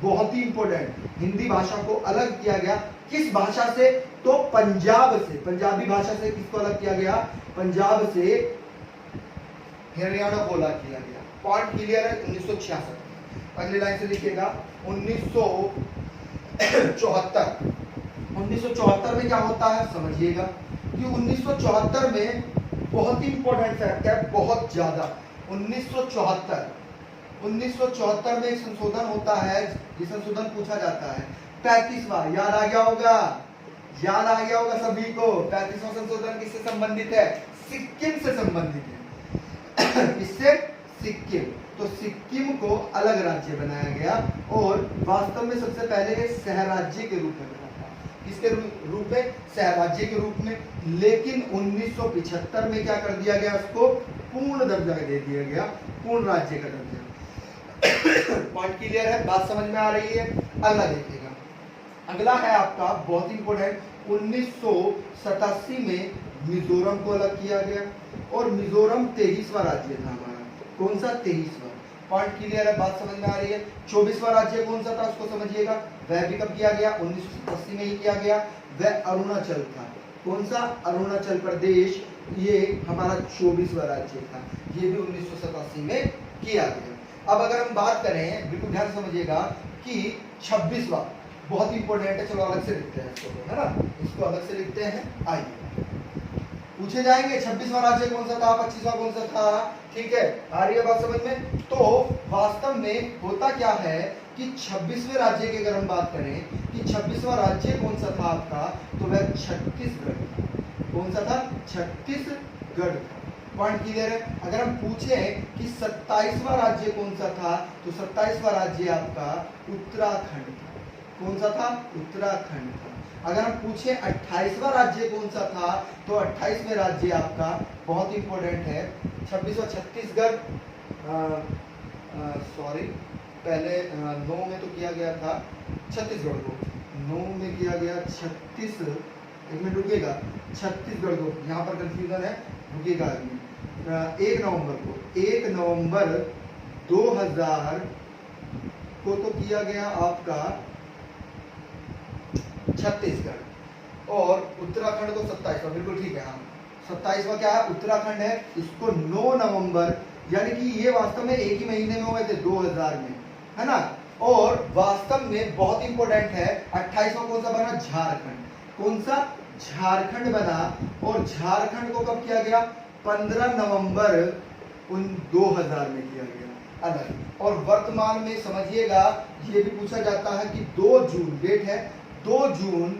बहुत ही इंपॉर्टेंट, हिंदी भाषा को अलग किया गया। किस भाषा से, तो पंजाब से, पंजाबी भाषा से किसको अलग किया गया, पंजाब से हरियाणा को अलग किया गया। पॉइंट क्लियर है, 1966। अगली लाइन से लिखिएगा, 1974 में क्या होता है समझिएगा, कि 1974 में बहुत ही इंपॉर्टेंट फैक्ट है, बहुत ज्यादा। 1974 में एक संशोधन होता है, ये संशोधन पूछा जाता है 35वां, याद आ गया होगा सभी को। 35वां संशोधन किससे संबंधित है, सिक्किम से संबंधित है। किससे, सिक्किम। तो सिक्किम को अलग राज्य बनाया गया, और वास्तव में सबसे पहले ये शहर राज्य के रूप में बना था। किसके रूप में, शहर राज्य के रूप में। लेकिन 1975 में क्या कर दिया गया, उसको पूर्ण दर्जा दे दिया गया, पूर्ण राज्य का दर्जा। पॉइंट क्लियर है, बात समझ में आ रही है। अगला देखिएगा, अगला है आपका बहुत इंपॉर्टेंट, 1987 में मिजोरम को अलग किया गया, और मिजोरम 23वां राज्य था हमारा। कौन सा, 23वां। पॉइंट क्लियर है, बात समझ में आ रही है। 24वां राज्य कौन सा था उसको समझिएगा, वह भी कब किया गया, 1987 में ही किया गया, वह अरुणाचल था। कौन सा, अरुणाचल प्रदेश, ये हमारा 24वां राज्य था, ये भी 1987 में किया गया। अब अगर हम बात करें, बिल्कुल ध्यान समझिएगा, कि 26वां बहुत इंपॉर्टेंट है, चलो अलग से लिखते हैं इसको, है ना, इसको अलग से लिखते हैं। आइए पूछे जाएंगे 26वां राज्य कौन सा था, 25वां कौन सा था, ठीक है, आ रही है बात समझ में। तो वास्तव में होता क्या है कि 26वें राज्य की अगर हम बात करें कि 26वां राज्य कौन सा था आपका, तो वह छत्तीसगढ़ था। कौन सा था, छत्तीसगढ़ था। पॉइंट क्लियर है। अगर हम पूछे कि 27वां राज्य कौन सा था, तो 27वां राज्य आपका उत्तराखंड था। कौन सा था, उत्तराखंड था। अगर हम पूछे 28वां राज्य कौन सा था, तो 28वें राज्य आपका बहुत इंपॉर्टेंट है, 26वां छत्तीसगढ़, सॉरी, पहले 9 में तो किया गया था छत्तीसगढ़ को, 9 में किया गया 36, एक मिनट रुकिएगा, छत्तीसगढ़ को, यहाँ पर कंफ्यूजन है, रुकिएगा। 1 नवंबर 2000 को तो किया गया आपका छत्तीसगढ़, और उत्तराखंड को 27वां, बिल्कुल ठीक है, हाँ 27वां क्या है, उत्तराखंड है। इसको 9 नवंबर, यानी कि ये वास्तव में एक ही महीने में हुए थे 2000 में, है ना। और वास्तव में बहुत इंपॉर्टेंट है, 28वां कौन सा बना, झारखंड। कौन सा, झारखंड बना, और झारखंड को कब किया गया, 15 नवंबर 2000 में किया गया अलग। और वर्तमान में समझिएगा, ये भी पूछा जाता है कि 2 जून, डेट है 2 जून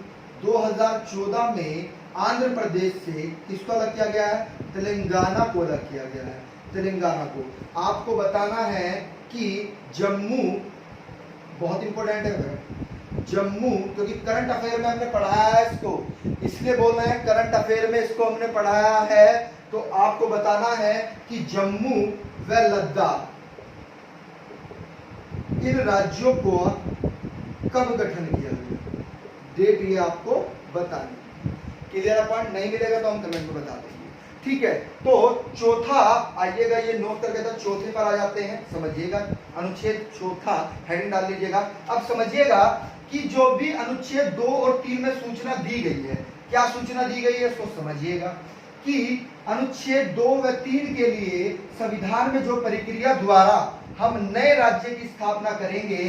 2014 में आंध्र प्रदेश से किसको अलग किया गया है, तेलंगाना को अलग किया गया है। तेलंगाना को आपको बताना है कि जम्मू, बहुत इंपॉर्टेंट है जम्मू, क्योंकि करंट अफेयर में हमने पढ़ाया है इसको, इसलिए बोल रहे हैं करंट अफेयर में इसको हमने पढ़ाया है। तो आपको बताना है कि जम्मू व लद्दाख, इन राज्यों को कब गठन किया गया, डेट ये आपको बतानी। क्लियर पॉइंट, नहीं मिलेगा तो हम कमेंट में बता देंगे, ठीक है। तो चौथा, आइएगा ये नोट करके, तो चौथे पर आ जाते हैं, समझिएगा, अनुच्छेद चौथा, हेडिंग डाल लीजिएगा। अब समझिएगा कि जो भी अनुच्छेद 2 और 3 में सूचना दी गई है, क्या सूचना दी गई है इसको समझिएगा। कि अनुच्छेद 2 व 3 के लिए संविधान में जो प्रक्रिया द्वारा हम नए राज्य की स्थापना करेंगे,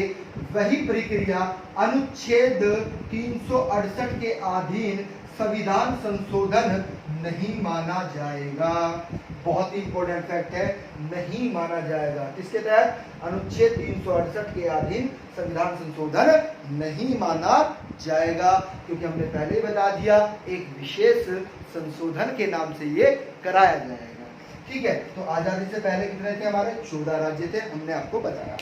वही प्रक्रिया अनुच्छेद 368 के अधीन संविधान संशोधन नहीं माना जाएगा। बहुत ही इंपॉर्टेंट फैक्ट है, नहीं माना जाएगा। किसके तहत? अनुच्छेद 368 के अधीन संविधान संशोधन नहीं माना जाएगा, क्योंकि हमने पहले ही बता दिया एक विशेष संशोधन के नाम से ये कराया जाएगा। ठीक है, तो आजादी से पहले कितने थे? हमारे 14 राज्य थे, हमने आपको बताया।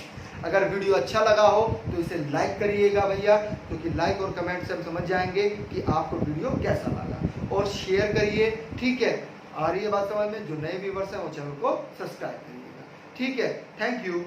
अगर वीडियो अच्छा लगा हो तो इसे लाइक करिएगा भैया, क्योंकि लाइक और कमेंट से हम समझ जाएंगे कि आपको वीडियो कैसा लगा, और शेयर करिए। ठीक है, आ रही है बात समझ में? जो नए व्यूवर्स हैं वो चैनल को सब्सक्राइब करिएगा। ठीक है, थैंक यू।